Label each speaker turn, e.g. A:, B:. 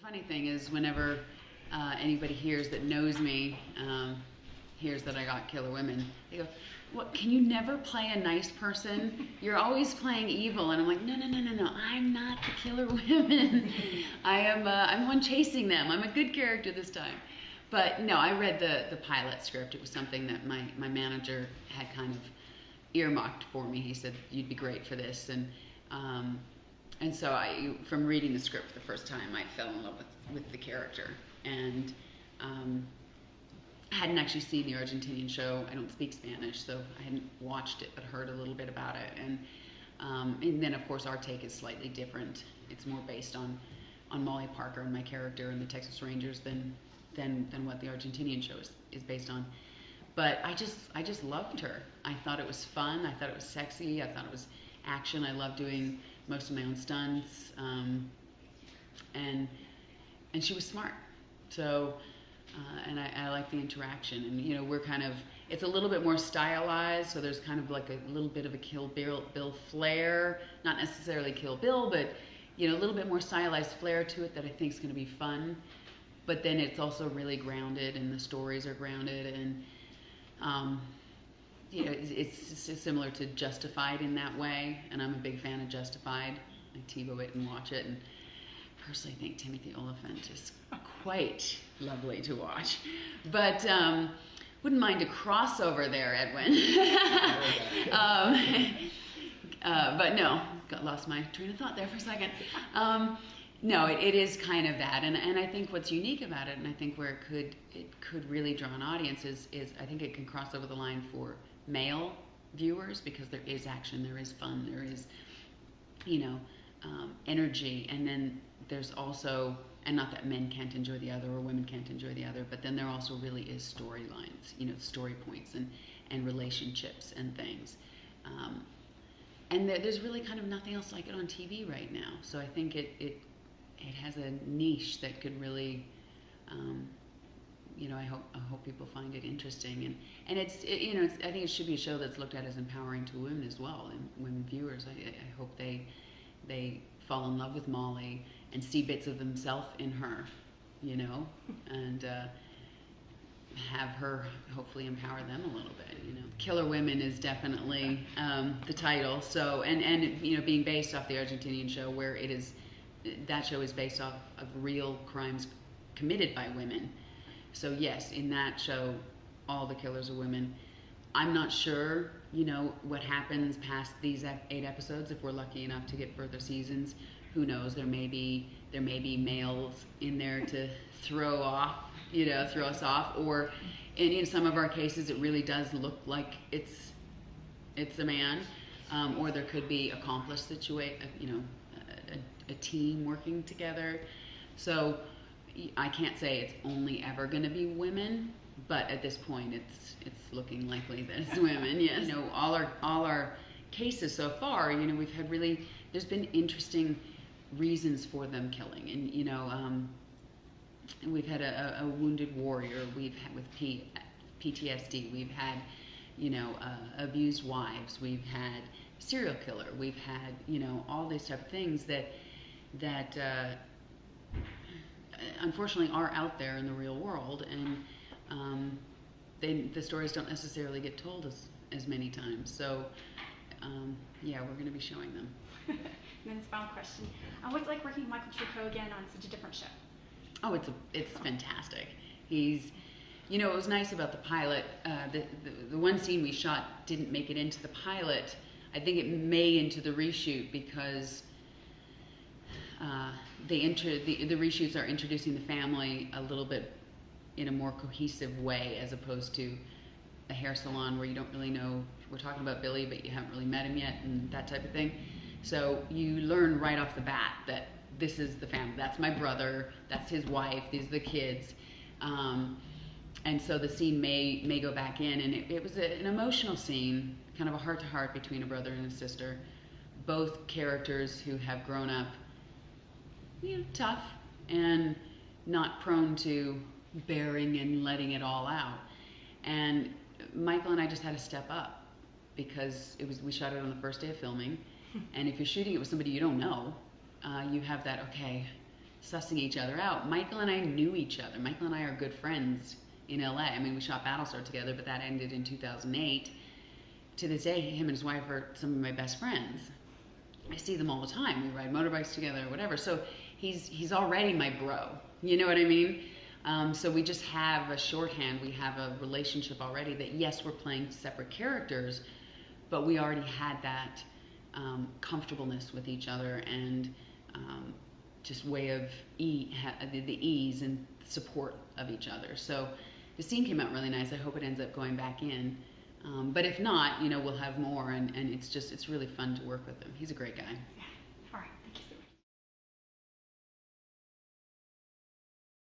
A: Funny thing is, whenever anybody hears that knows me, hears that I got Killer Women, they go, "What? Can you never play a nice person? You're always playing evil." And I'm like, no. I'm not the Killer Women. I'm one chasing them. I'm a good character this time. But no, I read the pilot script. It was something that my manager had kind of earmarked for me. He said, "You'd be great for this." And so from reading the script for the first time, I fell in love with the character. And I hadn't actually seen the Argentinian show. I don't speak Spanish, so I hadn't watched it, but heard a little bit about it. And then, of course, our take is slightly different. It's more based on Molly Parker and my character and the Texas Rangers than what the Argentinian show is based on. But I just loved her. I thought it was fun. I thought it was sexy. I thought it was action. I loved doing most of my own stunts, and she was smart. So, and I like the interaction. And you know, we're kind of, it's a little bit more stylized. So there's kind of like a little bit of a Kill Bill flair, not necessarily Kill Bill, but you know, a little bit more stylized flair to it that I think is going to be fun. But then it's also really grounded, and the stories are grounded, and you know, it's similar to Justified in that way, and I'm a big fan of Justified. I TiVo it and watch it, and personally think Timothy Olyphant is quite lovely to watch. But wouldn't mind a crossover there, Edwin. But no, lost my train of thought there for a second. No, it is kind of that, and I think what's unique about it, and I think where it could really draw an audience is I think it can cross over the line for male viewers, because there is action, there is fun, there is, you know, energy, and then there's also, and not that men can't enjoy the other or women can't enjoy the other, but then there also really is storylines, you know, story points and relationships and things. And there's really kind of nothing else like it on TV right now. So I think it has a niche that could really, you know, I hope people find it interesting, and you know, I think it should be a show that's looked at as empowering to women as well, and women viewers. I hope they fall in love with Molly and see bits of themselves in her, you know, and have her hopefully empower them a little bit, you know. Killer Women is definitely the title. So and you know, being based off the Argentinian show, where it is, that show is based off of real crimes committed by women. So yes, in that show, all the killers are women. I'm not sure, you know, what happens past these 8 episodes. If we're lucky enough to get further seasons, who knows? There may be males in there to throw us off. Or in some of our cases, it really does look like it's a man, or there could be accomplice situation, you know, a team working together. So I can't say it's only ever going to be women, but at this point it's looking likely that it's women. Yes. You know, all our cases so far, you know, we've had really, there's been interesting reasons for them killing, and you know, we've had a wounded warrior, we've had with PTSD, we've had, you know, abused wives, we've had serial killer, we've had, you know, all these type of things that unfortunately are out there in the real world, and the stories don't necessarily get told as many times. So yeah, we're going to be showing them.
B: And then this final question: what's it like working with Michael Trucco again on such a different show?
A: Oh, it's fantastic. He's, you know, it was nice about the pilot. The one scene we shot didn't make it into the pilot. I think it may into the reshoot, because the reshoots are introducing the family a little bit in a more cohesive way, as opposed to a hair salon where you don't really know, we're talking about Billy, but you haven't really met him yet, and that type of thing. So you learn right off the bat that this is the family. That's my brother, that's his wife, these are the kids. And so the scene may go back in, and it was an emotional scene, kind of a heart-to-heart between a brother and a sister. Both characters who have grown up, you know, tough and not prone to bearing and letting it all out. And Michael and I just had to step up, because we shot it on the first day of filming, and if you're shooting it with somebody you don't know, you have that, okay, sussing each other out. Michael and I knew each other. Michael and I are good friends in LA. I mean, we shot Battlestar together, but that ended in 2008. To this day, him and his wife are some of my best friends. I see them all the time. We ride motorbikes together, whatever. So he's already my bro. You know what I mean? So we just have a shorthand. We have a relationship already that, yes, we're playing separate characters, but we already had that comfortableness with each other and just way of the ease and support of each other. So the scene came out really nice. I hope it ends up going back in. But if not, we'll have more, and it's really fun to work with him. He's a great guy.